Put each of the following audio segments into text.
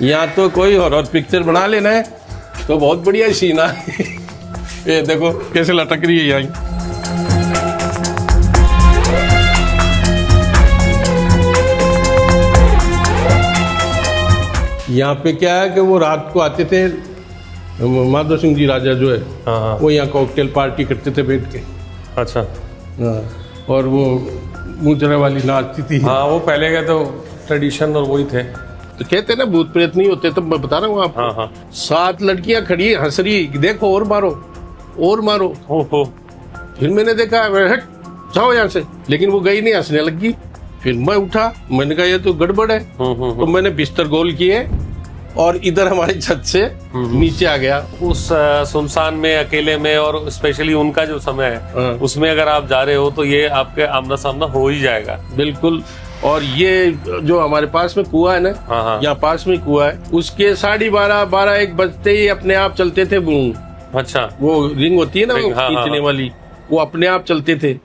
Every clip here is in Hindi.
यहाँ तो कोई हॉरर पिक्चर बना लेना है तो बहुत बढ़िया सीन है। ये देखो कैसे लटक रही है यहाँ। यहाँ पे क्या है कि वो रात को आते थे, माधव सिंह जी राजा जो है, हाँ। वो यहाँ कॉकटेल पार्टी करते थे बैठ के। अच्छा। हाँ, और वो मुजरा वाली नाचती थी। हाँ, वो पहले के तो ट्रेडिशन और वही थे। तो कहते ना भूत प्रेत नहीं होते, तो मैं बता रहा हूँ आपको। हाँ। 7 लड़कियां खड़ी हंस रही, देखो और मारो और मारो। हो। फिर मैंने देखा हट जाओ यहाँ से, लेकिन वो गई नहीं, हंसने लगी। फिर मैं उठा, मैंने कहा ये तो गड़बड़ है। तो मैंने बिस्तर गोल किए और इधर हमारी छत से नीचे आ गया। उस सुनसान में, अकेले में, और स्पेशली उनका जो समय है उसमें अगर आप जा रहे हो तो ये आपके आमना सामना हो ही जाएगा। बिल्कुल। और ये जो हमारे पास में कुआं है ना, यहाँ पास में कुआं है, उसके 12:30-1 बजते ही अपने आप चलते थे। अच्छा। वो रिंग होती है ना, वो हाँ, खींचने वाली, वो अपने आप चलते थे।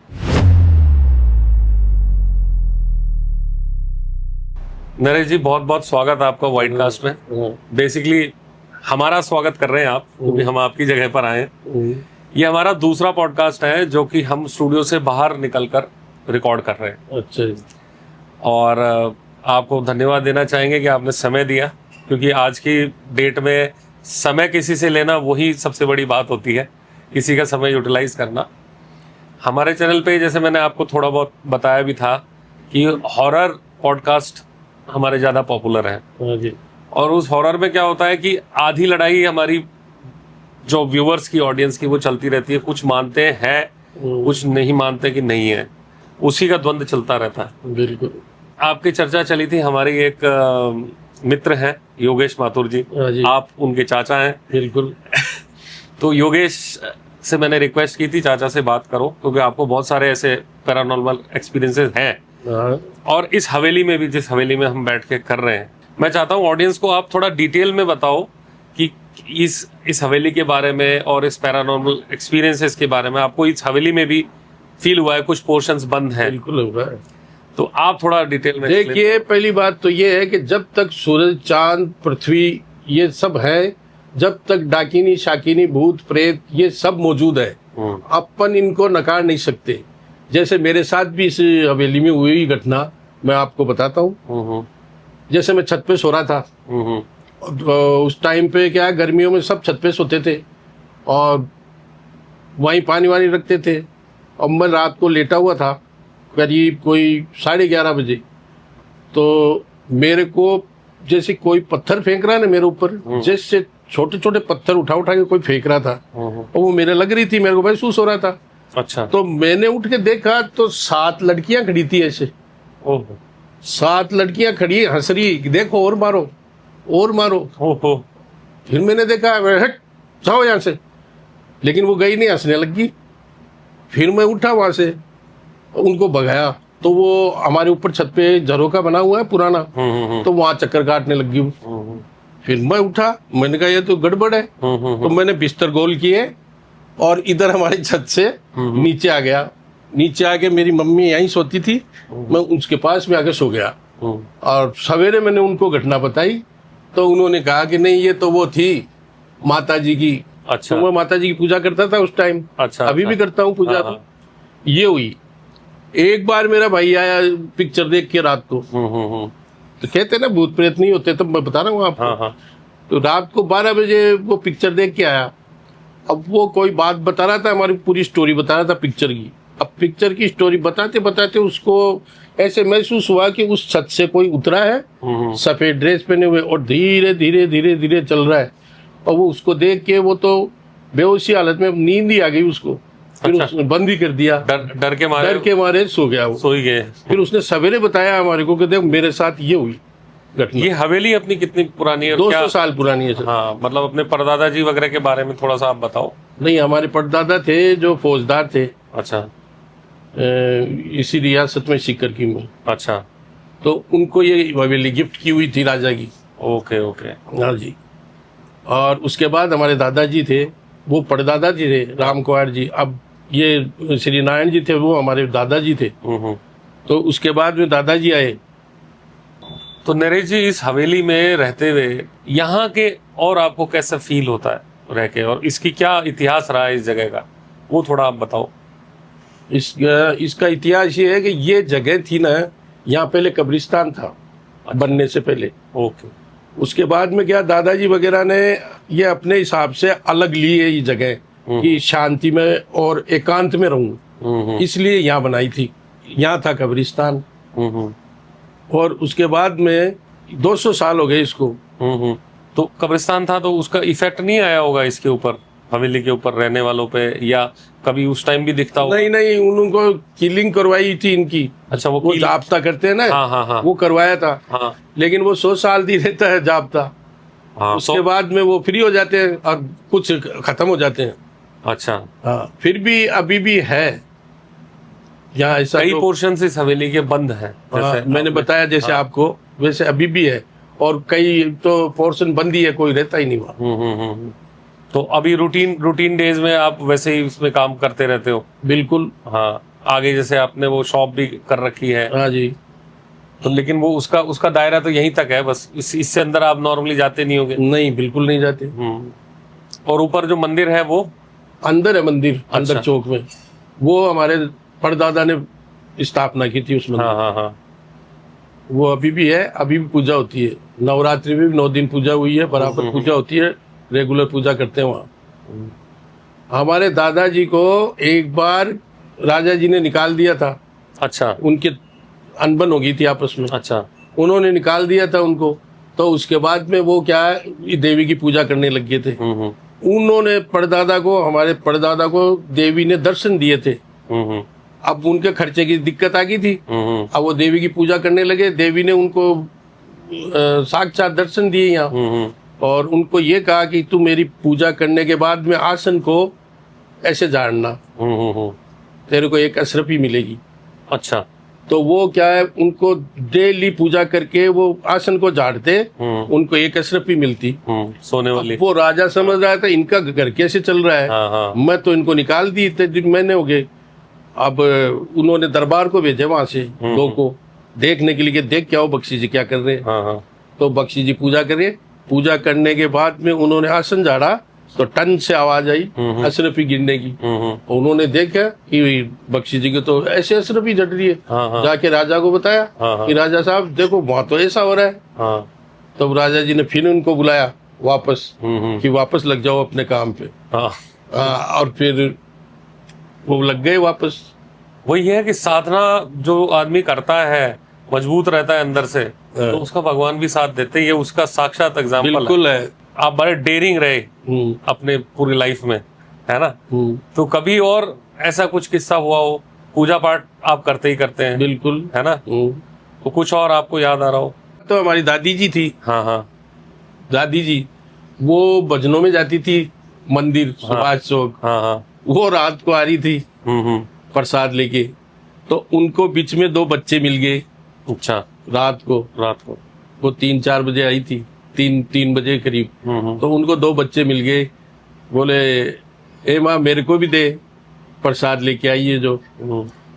नरेश जी, बहुत बहुत स्वागत है आपका वाइड कास्ट में। बेसिकली हमारा स्वागत कर रहे हैं आप, क्योंकि हम आपकी जगह पर आए हैं। ये हमारा दूसरा पॉडकास्ट है जो कि हम स्टूडियो से बाहर निकलकर रिकॉर्ड कर रहे हैं। अच्छा। और आपको धन्यवाद देना चाहेंगे कि आपने समय दिया, क्योंकि आज की डेट में समय किसी से लेना वही सबसे बड़ी बात होती है, किसी का समय यूटिलाइज करना। हमारे चैनल पे जैसे मैंने आपको थोड़ा बहुत बताया भी था कि हॉरर पॉडकास्ट हमारे ज़्यादा पॉपुलर हैं। और उस हॉरर में क्या होता है कि आधी लड़ाई हमारी जो व्यूअर्स की, ऑडियंस की, वो चलती रहती है। कुछ मानते हैं, कुछ नहीं मानते कि नहीं है, उसी का द्वंद्व चलता रहता है। बिल्कुल। आपकी चर्चा चली थी, हमारी एक मित्र हैं योगेश माथुर जी, आप उनके चाचा हैं। बिल्कुल। तो योगेश से मैंने रिक्वेस्ट की थी चाचा से बात करो, क्योंकि आपको बहुत सारे ऐसे पैरानॉर्मल एक्सपीरियंसेस हैं। और इस हवेली में भी, जिस हवेली में हम बैठ के कर रहे हैं, मैं चाहता हूँ ऑडियंस को आप थोड़ा डिटेल में बताओ कि इस हवेली के बारे में और इस पैरानॉर्मल एक्सपीरियंसेस के बारे में। आपको इस हवेली में भी फील हुआ है, कुछ पोर्शंस बंद हैं? बिल्कुल हुआ है। तो आप थोड़ा डिटेल में देखिए। पहली बात तो ये है कि जब तक सूरज, चांद, पृथ्वी ये सब है, जब तक डाकिनी, शाकिनी, भूत, प्रेत ये सब मौजूद है, अपन इनको नकार नहीं सकते। जैसे मेरे साथ भी इस हवेली में हुई घटना मैं आपको बताता हूँ। जैसे मैं छत पे सो रहा था, उस टाइम पे क्या, गर्मियों में सब छत पे सोते थे और वहीं पानी वानी रखते थे। और मैं रात को लेटा हुआ था, करीब कोई 11:30 बजे, तो मेरे को जैसे कोई पत्थर फेंक रहा है ना मेरे ऊपर, जैसे छोटे छोटे पत्थर उठा उठा के कोई फेंक रहा था, और वो मेरे लग रही थी, मेरे को महसूस हो रहा था। अच्छा। तो मैंने उठ के देखा तो 7 लड़कियां खड़ी थी ऐसे। 7 लड़कियां खड़ी हंस रही, देखो और मारो और मारो। फिर मैंने देखा हट जाओ यहाँ से, लेकिन वो गई नहीं, हंसने लगी। फिर मैं उठा वहां से, उनको भगाया, तो वो हमारे ऊपर छत पे झरोका बना हुआ है पुराना, तो वहां चक्कर काटने लगी। फिर मैं उठा, मैंने कहा ये तो गड़बड़ है। तो मैंने बिस्तर गोल किए और इधर हमारी छत से नीचे आ गया। नीचे आके मेरी मम्मी यहीं सोती थी, मैं उसके पास में आके सो गया। और सवेरे मैंने उनको घटना बताई, तो उन्होंने कहा कि नहीं ये तो वो थी माता जी की। अच्छा। तो मैं माता जी की पूजा करता था उस टाइम। अच्छा। अभी भी करता हूँ पूजा। तो ये हुई। एक बार मेरा भाई आया पिक्चर देख के रात को, तो कहते ना भूत प्रेत नहीं होते, तो मैं बता रहा हूँ आपको। तो रात को 12 बजे वो पिक्चर देख के आया। अब वो कोई बात बता रहा था, हमारी पूरी स्टोरी बता रहा था पिक्चर की। अब पिक्चर की स्टोरी बताते बताते उसको ऐसे महसूस हुआ कि उस छत से कोई उतरा है, सफेद ड्रेस पहने हुए, और धीरे धीरे धीरे धीरे चल रहा है। और वो उसको देख के वो तो बेहोशी हालत में, नींद ही आ गई उसको। फिर उसने बंद ही कर दिया, डर के मारे सो गया, वो सो ही गए। फिर उसने सवेरे बताया हमारे को कि देख मेरे साथ ये हुई घटना। ये हवेली अपनी कितनी पुरानी है? 200 साल पुरानी है सर। हाँ, मतलब अपने परदादा जी वगैरह के बारे में थोड़ा सा आप बताओ। नहीं, हमारे परदादा थे जो फौजदार थे। अच्छा। इसी रियासत में सीकर की में। अच्छा। तो उनको ये हवेली गिफ्ट की हुई थी राजा की। Okay okay. हाँ जी। और उसके बाद हमारे दादाजी थे, वो परदादा जी थे, राम कुमार जी। अब ये श्री नारायण जी थे, वो हमारे दादाजी थे। तो उसके बाद में दादाजी आए, तो नरेश जी, इस हवेली में रहते हुए यहाँ के और आपको कैसा फील होता है रह के, और इसकी क्या इतिहास रहा है इस जगह का, वो थोड़ा आप बताओ। इसका इतिहास ये है कि ये जगह थी ना, यहाँ पहले कब्रिस्तान था बनने से पहले। ओके। उसके बाद में क्या दादाजी वगैरह ने ये अपने हिसाब से अलग ली है ये जगह कि शांति में और एकांत में रहूं, इसलिए यहाँ बनाई थी। यहाँ था कब्रिस्तान। और उसके बाद में 200 साल हो गए इसको। तो कब्रिस्तान था तो उसका इफेक्ट नहीं आया होगा इसके ऊपर, हवेली के ऊपर रहने वालों पे, या कभी उस टाइम भी दिखता होगा? नहीं नहीं, उनको किलिंग करवाई थी इनकी। अच्छा, वो जाब्ता करते हैं ना। हाँ हाँ हाँ। वो करवाया था। हाँ लेकिन वो 100 साल दी रहता है जाब्ता। हाँ। उसके बाद में वो फ्री हो जाते हैं और कुछ खत्म हो जाते हैं। अच्छा। हाँ, फिर भी अभी भी है यहाँ ऐसा। कई पोर्शन इस हवेली के बंद हैं, जैसे मैंने बताया जैसे आपको, वैसे अभी भी है। और कई तो पोर्शन बंद ही है, कोई रहता ही नहीं वहाँ। तो अभी रूटीन डेज में आप वैसे ही उसमें काम करते रहते हो? बिल्कुल। हाँ, आगे जैसे आपने वो शॉप भी कर रखी है। हाँ जी। तो लेकिन वो उसका दायरा तो यहीं तक है बस, इससे अंदर आप नॉर्मली जाते नहीं होगे? नहीं, बिल्कुल नहीं जाते। और ऊपर जो मंदिर है वो अंदर है मंदिर। अच्छा। अंदर चौक में वो हमारे परदादा ने स्थापना की थी उस मंदिर। हाँ हाँ हाँ। वो अभी भी है, अभी भी पूजा होती है। नवरात्रि में भी 9 दिन पूजा हुई है, बराबर पूजा होती है, रेगुलर पूजा करते हैं वहाँ। हमारे दादाजी को एक बार राजा जी ने निकाल दिया था। अच्छा। उनके अनबन हो गई थी आपस में। अच्छा। उन्होंने निकाल दिया था उनको। तो उसके बाद में वो क्या है, ये देवी की पूजा करने लग गए थे। उन्होंने परदादा को, हमारे परदादा को देवी ने दर्शन दिए थे। अब उनके खर्चे की दिक्कत आ गई थी। अब वो देवी की पूजा करने लगे। देवी ने उनको साक्षात दर्शन दिए यहाँ, और उनको ये कहा कि तू मेरी पूजा करने के बाद में आसन को ऐसे झाड़ना, तेरे को एक अशरफी मिलेगी। अच्छा। तो वो क्या है, उनको डेली पूजा करके वो आसन को झाड़ते, उनको एक अशरफी मिलती सोने वाली। वो राजा समझ रहा था इनका घर कैसे चल रहा है। हाँ हाँ। मैं तो इनको निकाल दी, इतने दिन महीने हो गए। अब उन्होंने दरबार को भेजे वहां से लोगों को देखने के लिए कि देख क्या हो बख्शी जी क्या कर रहे हैं। हाँ हाँ। तो बख्शी जी पूजा करे। पूजा करने के बाद में उन्होंने आसन झाड़ा तो टन से आवाज आई अशरफी गिरने की। उन्होंने देखा कि बख्शी जी को तो ऐसे अशरफी जट रही है। हाँ। जाके राजा को बताया कि राजा साहब देखो वहाँ तो ऐसा हो रहा है। हाँ। तब राजा जी ने फिर उनको बुलाया वापस कि वापस लग जाओ अपने काम पे। हाँ। और फिर वो लग गए वापस। वही है कि साधना जो आदमी करता है, मजबूत रहता है अंदर से, तो उसका भगवान भी साथ देते हैं। ये उसका साक्षात एग्जाम्पल बिल्कुल है। आप बड़े डेयरिंग रहे अपने पूरी लाइफ में, है ना? तो कभी और ऐसा कुछ किस्सा हुआ हो? पूजा पाठ आप करते ही करते हैं, बिल्कुल, है ना? तो कुछ और आपको याद आ रहा हो? तो हमारी दादी जी थी। हाँ हाँ। दादी जी वो भजनों में जाती थी मंदिर सुभाष चौक। हाँ हाँ। वो रात को आ रही थी प्रसाद लेके, तो उनको बीच में 2 बच्चे मिल गए। अच्छा। रात को वो 3-4 बजे आई थी, 3 बजे करीब। तो उनको 2 बच्चे मिल गए। बोले ए माँ मेरे को भी दे, प्रसाद लेके आई है जो।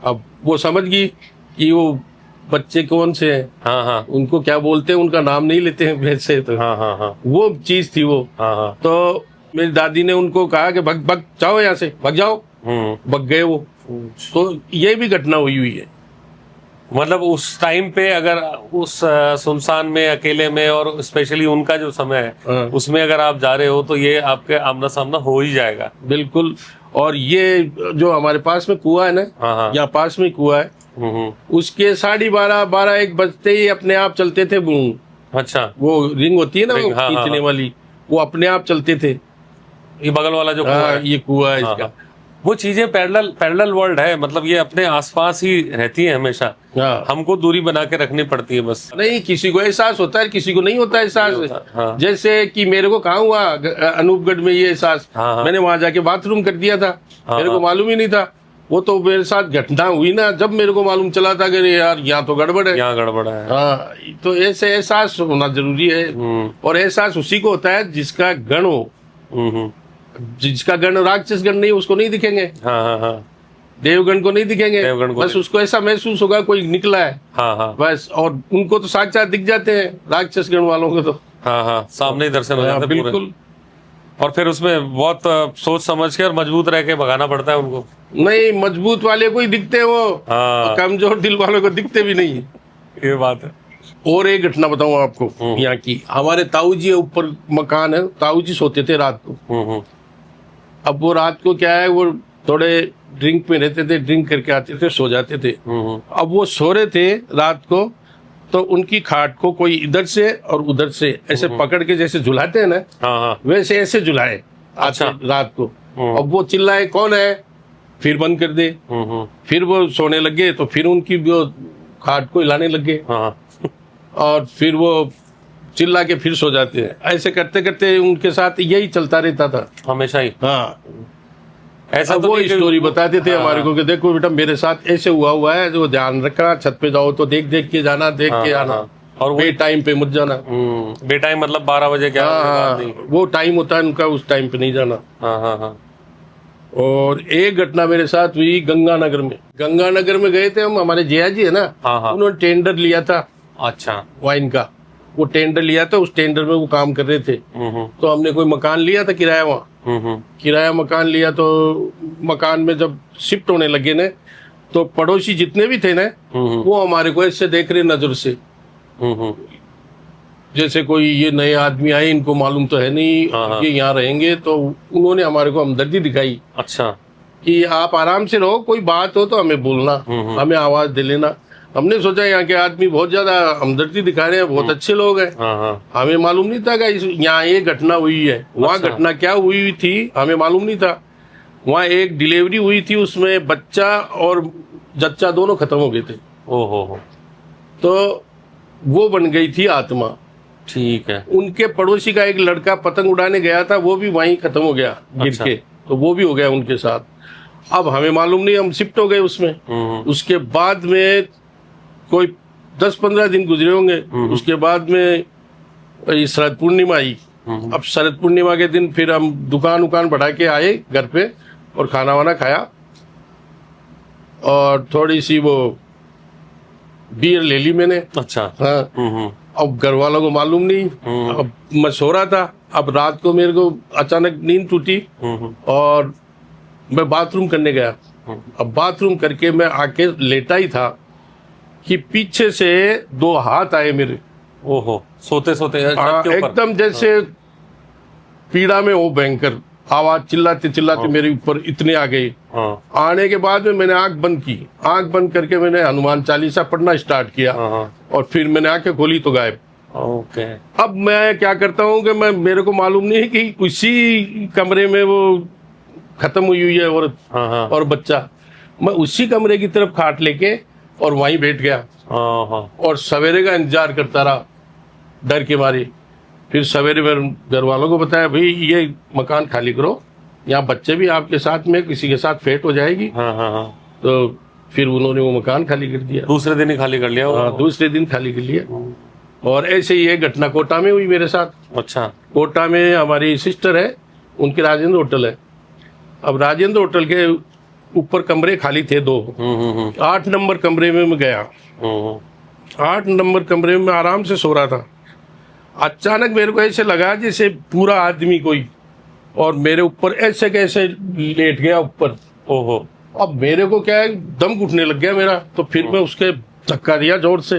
अब वो समझ गई कि वो बच्चे कौन से हैं। हाँ हाँ। उनको क्या बोलते हैं उनका नाम नहीं लेते हैं वैसे तो। हाँ हाँ हाँ। वो चीज थी वो। हाँ हाँ। तो मेरी दादी ने उनको कहा कि भग भग जाओ यहाँ से, भग जाओ। भग गए वो। तो ये भी घटना हुई है। मतलब उस टाइम पे अगर उस सुनसान में, अकेले में, और स्पेशली उनका जो समय है उसमें अगर आप जा रहे हो तो ये आपके आमना सामना हो ही जाएगा। बिल्कुल। और ये जो हमारे पास में कुआं है ना, यहाँ पास में कुआं है, उसके 12:30-1 बजते ही अपने आप चलते थे। अच्छा। वो रिंग होती है ना, वो हाँ, खींचने वाली, वो अपने आप चलते थे। ये बगल वाला जो कुआं है, ये कुआं है इसका। वो चीजें पैरेलल वर्ल्ड है, मतलब ये अपने आसपास ही रहती है हमेशा। हमको दूरी बना के रखनी पड़ती है बस। नहीं, किसी को एहसास होता है, किसी को नहीं होता एहसास। जैसे कि मेरे को कहाँ हुआ अनूपगढ़ में ये एहसास। मैंने वहां जाके बाथरूम कर दिया था, मेरे को मालूम ही नहीं था। वो तो मेरे साथ घटना हुई ना, जब मेरे को मालूम चला था कि यार यहाँ तो गड़बड़ है, यहाँ गड़बड़ है। हाँ, तो ऐसे एहसास होना जरूरी है। और एहसास उसी को होता है जिसका गण हो। जिसका गण राक्षस गण नहीं, उसको नहीं दिखेंगे। हाँ हाँ हाँ। देवगन को नहीं दिखेंगे, देवगन को बस उसको ऐसा महसूस होगा कोई निकला है, हाँ हाँ बस। और उनको तो साक्षात दिख जाते हैं, राक्षस गण वालों को तो। हाँ हाँ, सामने ही दर्शन हो हाँ, जाते हैं पूरे। बिल्कुल। और फिर उसमें बहुत सोच समझ के और मजबूत रह के भगाना पड़ता है उनको। नहीं, मजबूत वाले को ही दिखते हैं वो, हाँ, कमजोर दिल वालों को दिखते भी नहीं। ये बात है। और एक घटना बताऊं आपको यहाँ की। हमारे ताऊ जी ऊपर मकान है, ताऊ जी सोते थे रात को। हम्म। अब वो रात को क्या है, वो थोड़े ड्रिंक में रहते थे, ड्रिंक करके आते थे, सो जाते थे। अब वो सो रहे थे रात को, तो उनकी खाट को कोई इधर से और उधर से ऐसे पकड़ के जैसे झुलाते हैं ना, हाँ हाँ, वैसे ऐसे झुलाए अच्छा। रात को। अब वो चिल्लाए कौन है, फिर बंद कर दे। फिर वो सोने लगे तो फिर उनकी वो खाट को हिलाने लगे, हाँ और फिर वो चिल्ला के फिर सो जाते हैं। ऐसे करते करते उनके साथ यही चलता रहता था हमेशा ही। हाँ। ऐसा अब तो वो नहीं कि- स्टोरी बताते थे हाँ, हमारे को कि देखो बेटा मेरे साथ ऐसे हुआ है, जो ध्यान रखना, छत पे जाओ तो देख देख के जाना, देख के हाँ, आना, हाँ। और वो बे टाइम पे मत जाना। बेटाइम मतलब 12 बजे क्या हाँ, वो टाइम होता है उनका, उस टाइम पे नहीं जाना। हाँ हाँ हाँ, और एक घटना मेरे साथ हुई गंगानगर में। गंगानगर में गए थे हम, हमारे जया जी है ना, हाँ हाँ, उन्होंने टेंडर लिया था अच्छा। वाइन का। वो टेंडर लिया था, उस टेंडर में वो काम कर रहे थे। तो हमने कोई मकान लिया था किराया वहाँ, किराया मकान लिया। तो मकान में जब शिफ्ट होने लगे ने, तो पड़ोसी जितने भी थे ना, वो हमारे को ऐसे देख रहे नजर से, जैसे कोई ये नए आदमी आए, इनको मालूम तो है नहीं हाँ। ये यहाँ रहेंगे। तो उन्होंने हमारे को हमदर्दी दिखाई अच्छा। कि आप आराम से रहो, कोई बात हो तो हमें बोलना, हमें आवाज दे लेना। हमने सोचा यहाँ के आदमी बहुत ज्यादा हमदर्दी दिखा रहे हैं, बहुत अच्छे लोग हैं। हाँ हाँ, हमें मालूम नहीं था कि यहाँ ये घटना हुई है। वहाँ अच्छा। घटना क्या हुई थी हमें मालूम नहीं था। वहाँ एक डिलीवरी हुई थी, उसमें बच्चा और जच्चा दोनों खत्म हो गए थे। हो। तो वो बन गई थी आत्मा। ठीक है। उनके पड़ोसी का एक लड़का पतंग उड़ाने गया था, वो भी वहीं खत्म हो गया गिर अच्छा। के, तो वो भी हो गया उनके साथ। अब हमें मालूम नहीं, हम शिफ्ट हो गए उसमें। उसके बाद में कोई 10-15 दिन गुजरे होंगे। उसके बाद में ये शरद पूर्णिमा आई। अब शरद पूर्णिमा के दिन फिर हम दुकान बढ़ा के आए घर पे, और खाना वाना खाया, और थोड़ी सी वो बियर ले ली मैंने। अच्छा। हाँ। अब घर वालों को मालूम नहीं। अब मैं सो रहा था। अब रात को मेरे को अचानक नींद टूटी, और मैं बाथरूम करने गया। अब बाथरूम करके मैं आके लेटा ही था कि पीछे से 2 हाथ आए मेरे। ओहो, सोते सोते एकदम जैसे पीड़ा में हो, भयंकर आवाज, चिल्लाते चिल्लाते मेरे ऊपर इतने आ गए। आने के बाद में मैंने आंख बंद की, आंख बंद करके मैंने हनुमान चालीसा पढ़ना स्टार्ट किया, और फिर मैंने आंखें खोली तो गायब। ओके। अब मैं क्या करता हूँ कि मेरे को मालूम नहीं है कि उसी कमरे में वो खत्म हुई है औरत और बच्चा। मैं उसी कमरे की तरफ खाट लेके और वहीं बैठ गया, और सवेरे का इंतजार करता रहा डर के मारे। फिर सवेरे मेरे घर वालों को बताया, भाई ये मकान खाली करो, यहाँ बच्चे भी आपके साथ में किसी के साथ फेट हो जाएगी। तो फिर उन्होंने वो मकान खाली कर दिया। दूसरे दिन ही खाली कर लिया? हाँ, दूसरे दिन खाली कर लिया। और ऐसे ही एक घटना कोटा में हुई मेरे साथ। अच्छा। कोटा में हमारी सिस्टर है, उनकी राजेंद्र होटल है। अब राजेंद्र होटल के ऊपर कमरे खाली थे 2। 8 नंबर कमरे में मैं गया। 8 नंबर कमरे में आराम से सो रहा था। अचानक मेरे को ऐसे लगा जैसे पूरा आदमी कोई, और मेरे ऊपर ऐसे कैसे लेट गया ऊपर। ओहो। अब मेरे को क्या है, दम घुटने लग गया मेरा। तो फिर मैं उसके धक्का दिया जोर से,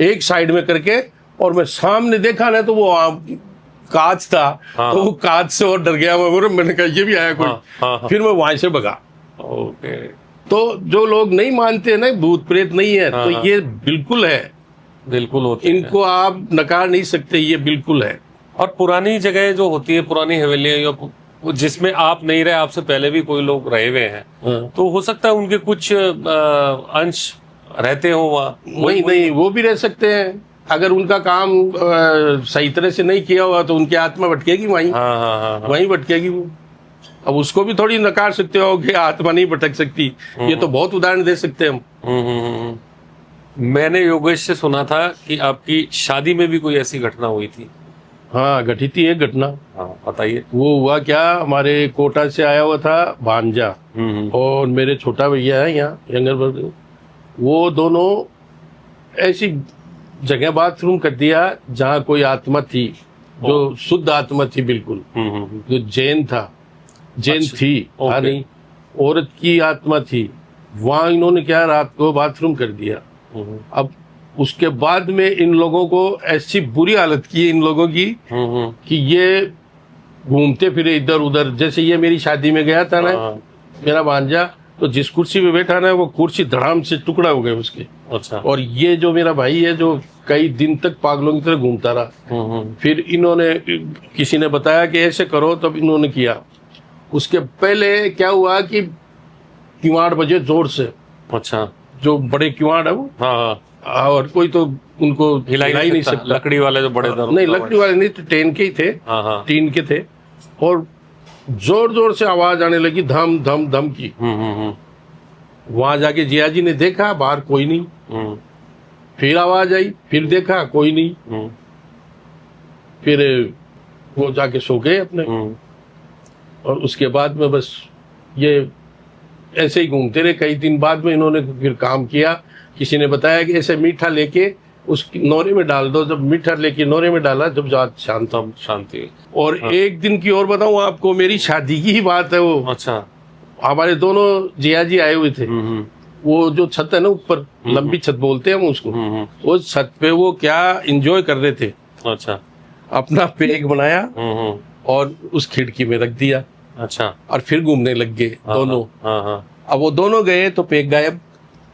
एक साइड में करके, और मैं सामने देखा ना तो वो कांच था। तो वो कांच से और डर गया मैं। मैंने कहा ये भी आया कोई। फिर मैं वहां से भगा। ओके। तो जो लोग नहीं मानते ना भूत प्रेत नहीं है, तो ये बिल्कुल है, बिल्कुल होती है। इनको आप नकार नहीं सकते, ये बिल्कुल है। और पुरानी जगह जो होती है, पुरानी हवेलियां जिसमें आप नहीं रहे, आपसे पहले भी कोई लोग रहे हुए हैं, तो हो सकता है उनके कुछ अंश रहते हो वहाँ। नहीं, वो भी रह सकते हैं। अगर उनका काम सही तरह से नहीं किया हुआ तो उनकी आत्मा भटकेगी वहीं। वहीं भटकेगी वो। अब उसको भी थोड़ी नकार सकते हो कि आत्मा नहीं भटक सकती। ये तो बहुत उदाहरण दे सकते हैं हम। मैंने योगेश से सुना था कि आपकी शादी में भी कोई ऐसी घटना हुई थी। हाँ, घटी थी एक घटना। हाँ बताइए। वो हुआ क्या, हमारे कोटा से आया हुआ था भांजा और मेरे छोटा भैया है यहाँ यंगर ब्रदर, वो दोनों ऐसी जगह बाथरूम कर दिया जहाँ कोई आत्मा थी, जो शुद्ध आत्मा थी बिल्कुल, जो जैन था, जैन अच्छा, थी, ओके। नहीं औरत की आत्मा थी, वहां इन्होंने क्या रात को बाथरूम कर दिया। अब उसके बाद में इन लोगों को ऐसी बुरी हालत की इन लोगों की कि ये घूमते फिरे इधर उधर। जैसे ये मेरी शादी में गया था ना, मेरा भांजा, तो जिस कुर्सी पे बैठा ना, वो कुर्सी धड़ाम से टुकड़ा हो गए उसके। अच्छा। और ये जो मेरा भाई है, जो कई दिन तक पागलों की तरह घूमता रहा। फिर इन्होंने, किसी ने बताया कि ऐसे करो, तब इन्होंने किया। उसके पहले क्या हुआ कि किवाड़ बजे जोर से। अच्छा। जो बड़े किवाड़ है वो, हाँ, और कोई तो उनको हिला ही नहीं सकता। लकड़ी वाले जो बड़े दर, नहीं, लकड़ी वाले नहीं, तो टीन के ही थे। हाँ, टीन के थे, और जोर जोर से आवाज आने लगी, धम धम धम की। वहां जाके जिया जी ने देखा, बाहर कोई नहीं। फिर आवाज आई, फिर देखा कोई नहीं। फिर वो जाके सो गए अपने। और उसके बाद में बस ये ऐसे ही घूमते रहे। कई दिन बाद में इन्होंने फिर काम किया। किसी ने बताया कि ऐसे मीठा लेके उस नोरे में डाल दो। जब मीठा लेके नोरे में डाला, जब जात शांति। और एक दिन की और बताऊं आपको, मेरी शादी की ही बात है वो। अच्छा। हमारे दोनों जिया जी आए हुए थे। वो जो छत है ना ऊपर, लंबी छत बोलते हैं हम उसको, वो छत पे वो क्या एंजॉय कर रहे थे। अच्छा। अपना पेग बनाया और उस खिड़की में रख दिया। अच्छा। और फिर घूमने लग गए दोनों। हाँ। अब वो दोनों गए तो पेग गायब।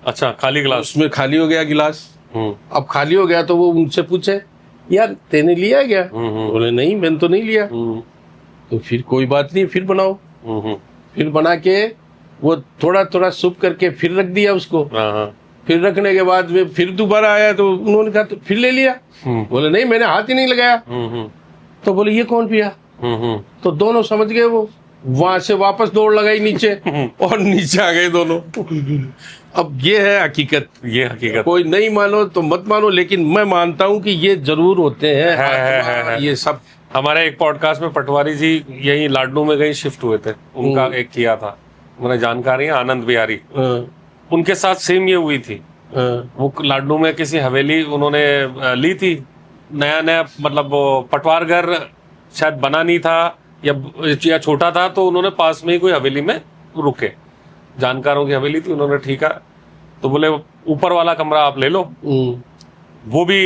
अच्छा, खाली गिलास उसमें खाली हो गया गिलास। अब खाली हो गया तो वो उनसे पूछे, यार तेने लिया क्या? बोले नहीं, मैंने तो नहीं लिया। तो फिर कोई बात नहीं, फिर बनाओ। फिर बना के वो थोड़ा थोड़ा सूप करके फिर रख दिया उसको। फिर रखने के बाद में फिर दोबारा आया तो उन्होंने कहा तो फिर ले लिया। बोले नहीं, मैंने हाथ ही नहीं लगाया। तो बोले ये कौन पिया? तो दोनों समझ गए। वो वहां से वापस दौड़ लगाई नीचे और नीचे आ गए दोनों। अब ये है हकीकत। ये हकीकत, कोई नहीं मानो तो मत मानो, लेकिन मैं मानता हूँ कि ये जरूर होते हैं। है। ये सब हमारे एक पॉडकास्ट में पटवारी जी यही लाडनू में कहीं शिफ्ट हुए थे, उनका एक किया था, मुझे जानकारी है, आनंद बिहारी। उनके साथ सेम ये हुई थी। वो लाडनू में किसी हवेली उन्होंने ली थी, नया मतलब पटवार घर शायद बना नहीं था या छोटा था, तो उन्होंने पास में ही कोई हवेली में रुके, जानकारों की हवेली थी। उन्होंने ठीक है, तो बोले ऊपर वाला कमरा आप ले लो। वो भी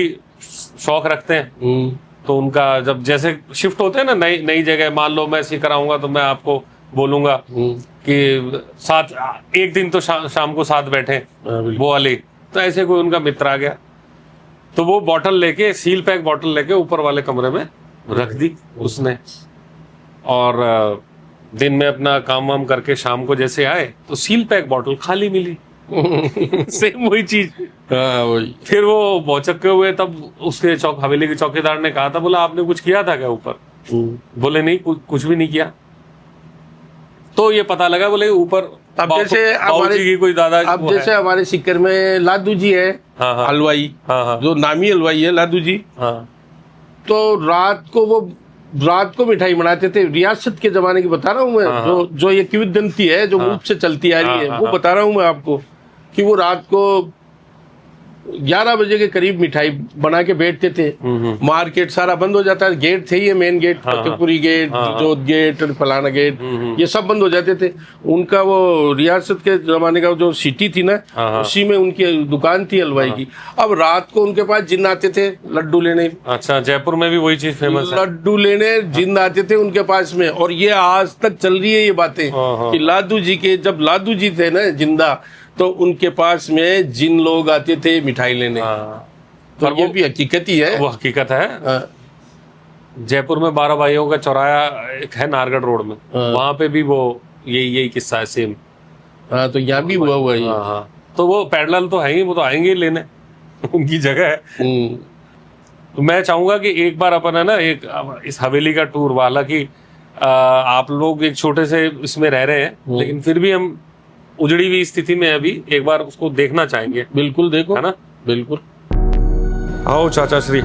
शौक रखते हैं, तो उनका जब जैसे शिफ्ट होते हैं ना नई जगह, मान लो मैं ऐसे कराऊंगा तो मैं आपको बोलूंगा कि साथ एक दिन तो शाम को साथ बैठे वो वाली। तो ऐसे कोई उनका मित्र आ गया, तो वो बॉटल लेके, सील पैक बॉटल लेके ऊपर वाले कमरे में रख दी उसने। और दिन में अपना काम वाम करके शाम को जैसे आए तो सील पैक बॉटल खाली मिली। सेम वही चीज। वही। फिर वो भौचक्के हुए, तब उसके हवेली के चौकीदार ने कहा था, बोला आपने कुछ किया था क्या ऊपर? बोले नहीं, कुछ भी नहीं किया। तो ये पता लगा, बोले ऊपर अब जैसे हमारे की कोई दादा, अब जैसे हमारे सीकर में लादू जी है, हलवाई, जो नामी हलवाई है लादू जी। तो रात को मिठाई बनाते थे, रियासत के जमाने की बता रहा हूँ मैं। जो ये किंवदंती है, जो मुझ से चलती आ रही है, वो बता रहा हूँ मैं आपको कि वो रात को 11 बजे के करीब मिठाई बना के बैठते थे। मार्केट सारा बंद हो जाता है, गेट थे ये मेन गेट, फतेहपुरी गेट, जोत गेट, फलाना गेट, ये सब बंद हो जाते थे। उनका वो रियासत के जमाने का जो सिटी थी ना, उसी में उनकी दुकान थी हलवाई की। अब रात को उनके पास जिन्न आते थे लड्डू लेने। अच्छा, जयपुर में भी वही चीज फेमस है, लड्डू लेने जिन्न आते थे उनके पास में। और ये आज तक चल रही है ये बातें कि लादू जी के, जब लादू जी थे ना जिंदा, तो उनके पास में जिन लोग आते थे मिठाई लेने। तो वो भी हकीकत ही है। वो हकीकत है। जयपुर में 12 भाइयों का चौराया एक है नारगढ़ रोड में, वहां पे भी वो यही किस्सा है सेम। हाँ, तो यहाँ भी हुआ है। तो वो पैरेलल तो है ही, वो तो आएंगे ही लेने, उनकी जगह है। तो मैं चाहूंगा कि एक बार अपन है ना एक इस हवेली का टूर वाला कि आप लोग एक छोटे से इसमें रह रहे हैं, लेकिन फिर भी हम उजड़ी हुई स्थिति में अभी एक बार उसको देखना चाहेंगे। बिल्कुल देखो, है ना? बिल्कुल। आओ चाचा श्री।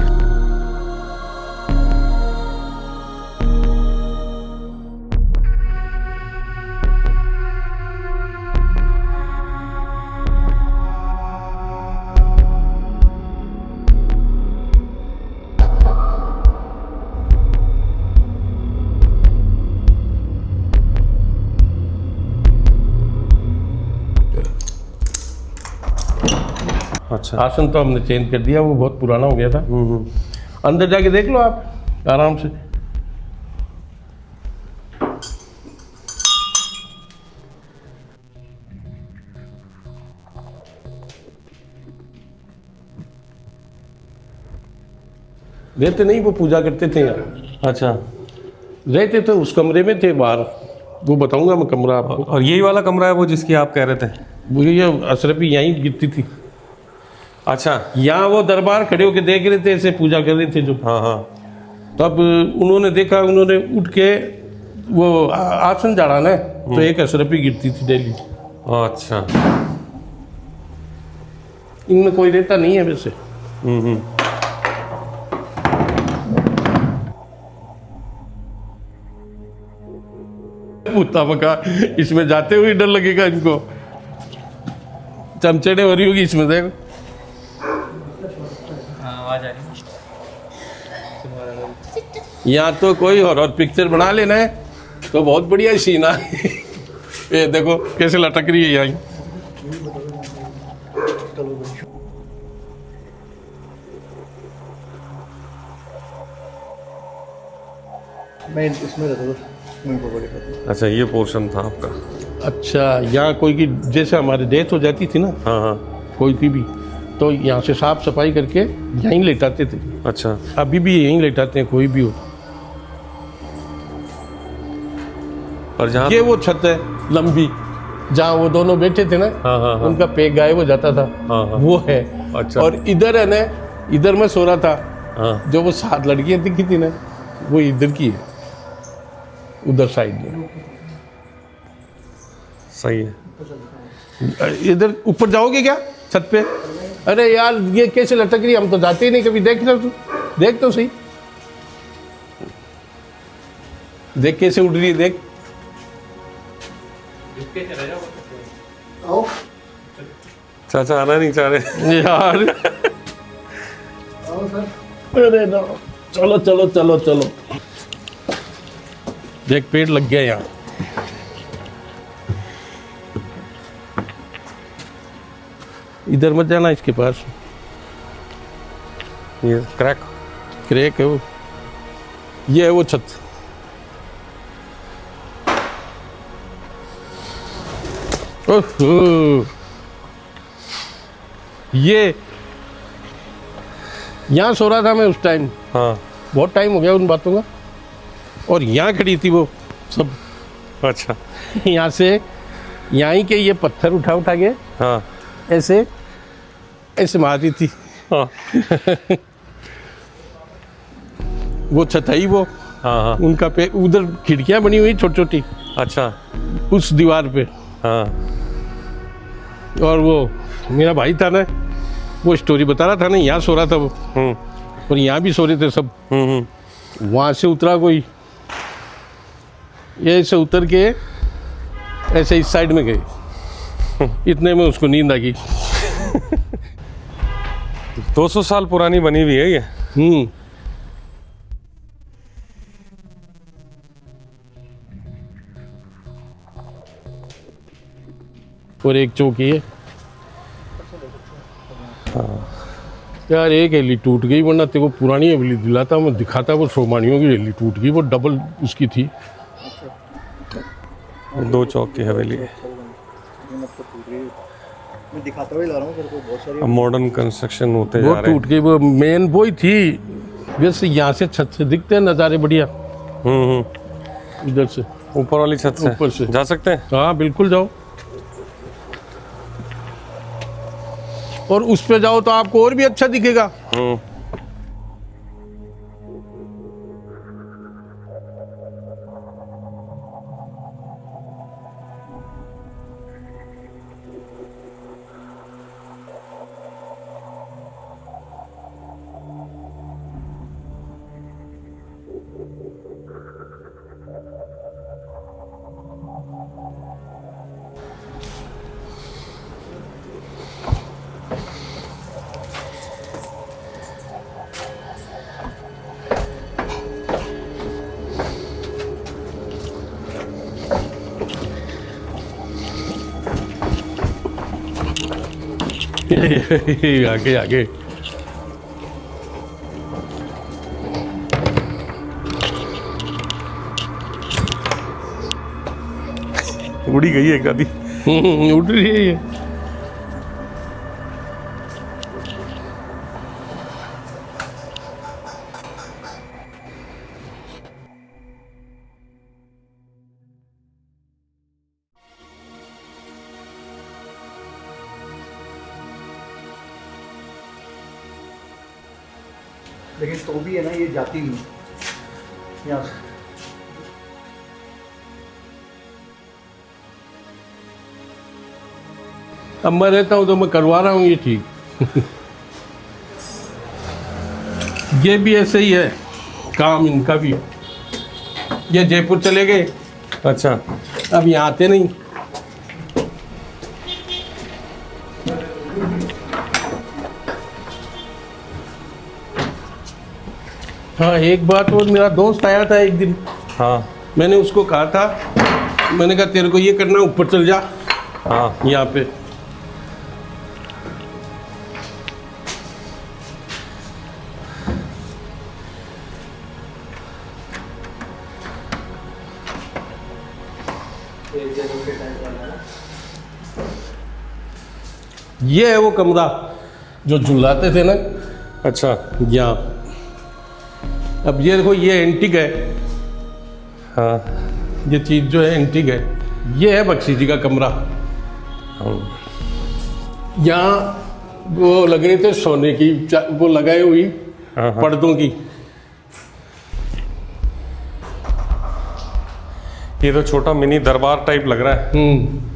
अच्छा। आसन तो हमने चेंज कर दिया, वो बहुत पुराना हो गया था। अंदर जाके देख लो आप आराम से। रहते नहीं, वो पूजा करते थे यहाँ। अच्छा। रहते थे उस कमरे में थे बाहर, वो बताऊंगा मैं कमरा आपको। और यही वाला कमरा है वो जिसकी आप कह रहे थे? वो ये अशरफी यहीं गिरती थी। अच्छा। यहाँ वो दरबार खड़े होके देख रहे थे, ऐसे पूजा कर रहे थे जो। हाँ हाँ। तब उन्होंने देखा, उन्होंने उठ के वो आसन झाड़ाना है, तो एक अशरफी गिरती थी डेली। अच्छा। इनमें कोई रहता नहीं है वैसे। पूछता मका, इसमें जाते हुए डर लगेगा इनको, चमचड़े हो रही होगी इसमें, देखो। यहाँ तो कोई हॉरर पिक्चर बना लेना है तो बहुत बढ़िया सीन है। ये देखो कैसे लटक रही है यहाँ। मैं इसमें रहता था, वहीं पर बड़े था। अच्छा, ये पोर्शन था आपका? अच्छा, यहाँ कोई की जैसे हमारी डेथ हो जाती थी ना, हाँ हाँ। कोई की भी, तो यहाँ से साफ सफाई करके यहीं लेटाते थे। अच्छा। अभी भी यहीं लेटाते हैं कोई भी हो। और जहाँ ये वो छत है लंबी, जहाँ वो दोनों बैठे थे ना, हाँ हाँ हाँ। उनका पेट गायब हो जाता था। हाँ हाँ। वो है। अच्छा। और इधर है ना, इधर मैं सो रहा था। हाँ। जो वो 7 लड़कियां दिखी थी ना, वो इधर की है, उधर साइड में। सही है। इधर ऊपर जाओगे क्या छत पे? अरे यार ये कैसे लटक रही है, हम तो जाते ही नहीं कभी। देख तो सही, देख कैसे उड़ रही है, देख। आओ चाचा आना नहीं चाह रहे यार आओ सर। अरे ना, चलो चलो चलो चलो। देख पेड़ लग गया यहाँ। इधर मत जाना, इसके पास ये क्रैक है वो। ये है वो छत। ओहो, ये यहाँ सो रहा था मैं उस टाइम। हाँ। बहुत टाइम हो गया उन बातों का। और यहाँ खड़ी थी वो सब। अच्छा। यहाँ से यहाँ ही के ये पत्थर उठा उठा के हाँ ऐसे ऐसे मारती थी। हाँ वो छताई वो हाँ हाँ। उनका पे उधर खिड़कियाँ बनी हुई छोटी छोटी अच्छा। उस दीवार पे। हाँ। और वो मेरा भाई था ना, वो स्टोरी बता रहा था ना, यहाँ सो रहा था वो। और यहाँ भी सो रहे थे सब। वहाँ से उतरा कोई, ये ऐसे उतर के ऐसे इस साइड में गए। इतने में उसको नींद आ गई। 200 साल पुरानी बनी हुई है ये। और एक चौकी है। यार एक हेली टूट गई, वरना तेरे को पुरानी हवेली दिलाता, मैं दिखाता। वो सोमानियों की हेली टूट गई, वो डबल उसकी थी। 2 चौक की हवेली है। मैं दिखाता हुआ ला रहा हूँ तेरे को, बहुत सारी। अब मॉडर्न कंस्ट्रक्शन होते वो जा रहे टूट गई, वो मेन वो ही थी। वैसे यहाँ से छत से दिखते हैं नज़ारे बढ़िया। इधर से ऊपर वाली छत से ऊपर से जा सकते हैं। हाँ बिल्कुल जाओ। और उस पे जाओ तो आपको और भी अच्छा दिखेगा। आगे आगे उड़ी गई एक आधी। उड़ रही है ये। लेकिन तो भी है ना, ये जाती नहीं यहाँ से। अब मैं रहता हूँ तो मैं करवा रहा हूँ ये ठीक। ये भी ऐसे ही है काम इनका भी। ये जयपुर चले गए, अच्छा, अब यहाँ आते नहीं। हाँ, एक बात और, मेरा दोस्त आया था एक दिन, हाँ मैंने उसको कहा था, मैंने कहा तेरे को ये करना, ऊपर चल जा हाँ। यहाँ पे। ये है वो कमरा जो झुलाते थे ना। अच्छा, यहाँ अब ये देखो, ये एंटीक है। हाँ ये चीज जो है एंटीक है। ये है बख्शी जी का कमरा। यहाँ वो लग रहे थे सोने की, वो लगाई हुई हाँ। पर्दों की। ये तो छोटा मिनी दरबार टाइप लग रहा है।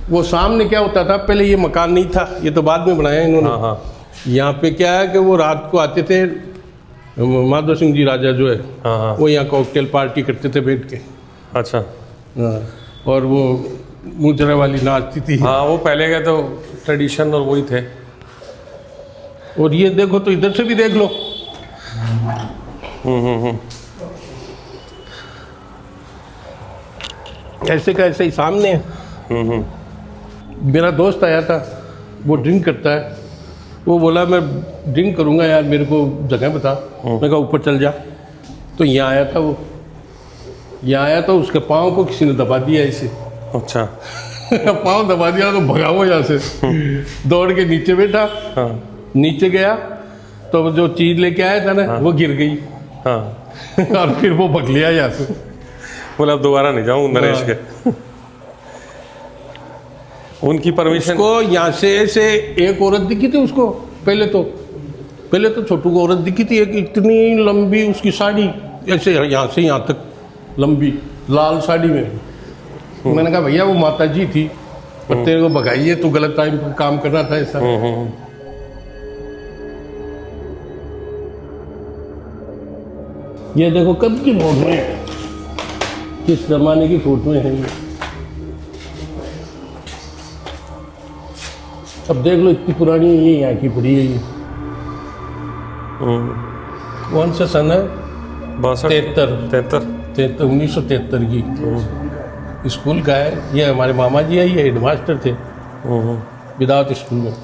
वो सामने क्या होता था, पहले ये मकान नहीं था, ये तो बाद में बनाया इन्होंने। हाँ हाँ यहाँ पे क्या है कि वो रात को आते थे, माधव सिंह जी राजा जो है, हाँ हाँ। वो यहाँ कॉकटेल पार्टी करते थे बैठ के। अच्छा, हाँ, और वो मुजरा वाली नाचती थी। हाँ वो पहले के तो ट्रेडिशन और वही थे। और ये देखो तो इधर से भी देख लो। ऐसे का ऐसे ही सामने है। मेरा दोस्त आया था, वो ड्रिंक करता है, वो बोला मैं ड्रिंक करूँगा यार, मेरे को जगह बता। मैं कहा ऊपर चल जा। तो यहाँ आया था वो, यहाँ आया तो उसके पाँव को किसी ने दबा दिया ऐसे। अच्छा, पाँव दबा दिया तो भगा वो यहाँ से। दौड़ के नीचे बैठा, हाँ नीचे गया तो जो चीज़ लेके आया था ना, वो गिर गई। हाँ। और फिर वो भग लिया यहाँ से। बोला अब दोबारा नहीं जाऊँ नरेश के। उनकी परमिशन। उसको यहाँ से ऐसे एक औरत दिखी थी उसको, पहले तो छोटू को औरत दिखी थी, एक इतनी लंबी उसकी साड़ी, ऐसे यहाँ से यहाँ तक लंबी, लाल साड़ी में। मैंने कहा भैया वो माता जी थी, पर तेरे को भगाइए, तू गलत टाइम पर काम कर रहा था ऐसा। ये देखो कब की फोटो है, किस जमाने की फोटो है ये। अब देख लो इतनी पुरानी है, ये यहाँ की पड़ी है ये। कौन सा सन है? 73 1973 की। स्कूल का है ये। हमारे मामा जी है, ये हेडमास्टर थे विदावत स्कूल में,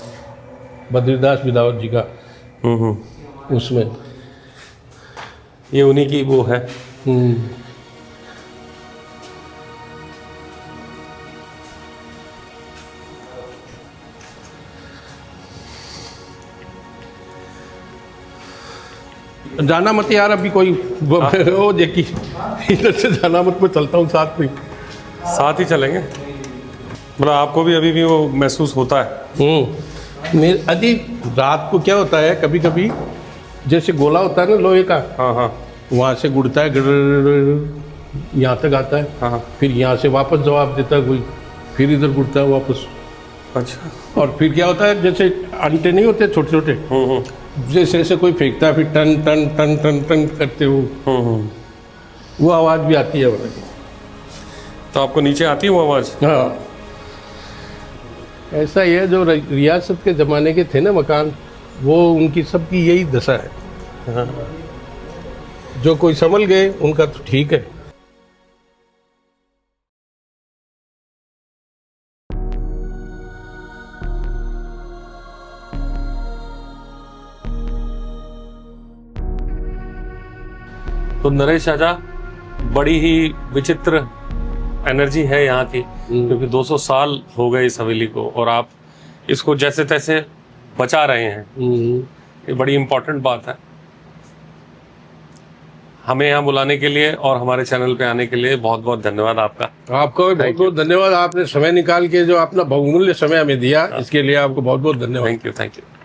बद्रीदास विदावत जी का, उसमें। ये उन्हीं की वो है। जाना मत यार अभी कोई, वो देखी इधर से जाना मत, मैं चलता हूँ साथ में। साथ ही चलेंगे। मतलब आपको भी अभी भी वो महसूस होता है? मेरे अभी रात को क्या होता है, कभी कभी जैसे गोला होता है ना लोहे का, हाँ हाँ वहाँ से गुड़ता है, यहाँ तक आता है, हाँ। फिर यहाँ से वापस जवाब देता है कोई, फिर इधर गुड़ता है वापस। अच्छा। और फिर क्या होता है, जैसे अंटे नहीं होते छोटे छोटे, जैसे ऐसे कोई फेंकता है, फिर टन टन टन टन टन करते हो, वो आवाज़ भी आती है। तो आपको नीचे आती है वो आवाज़? हाँ, ऐसा ही है। जो रियासत के ज़माने के थे ना मकान, वो उनकी सबकी यही दशा है। जो कोई संभल गए उनका तो ठीक है। तो नरेश चाचा, बड़ी ही विचित्र एनर्जी है यहाँ की, क्योंकि 200 साल हो गए इस हवेली को और आप इसको जैसे तैसे बचा रहे हैं। ये बड़ी इंपॉर्टेंट बात है। हमें यहाँ बुलाने के लिए और हमारे चैनल पे आने के लिए बहुत बहुत धन्यवाद आपका। आपका भी बहुत बहुत धन्यवाद। आपने समय निकाल के जो अपना बहुमूल्य समय हमें दिया, इसके लिए आपको बहुत बहुत धन्यवाद। Thank you.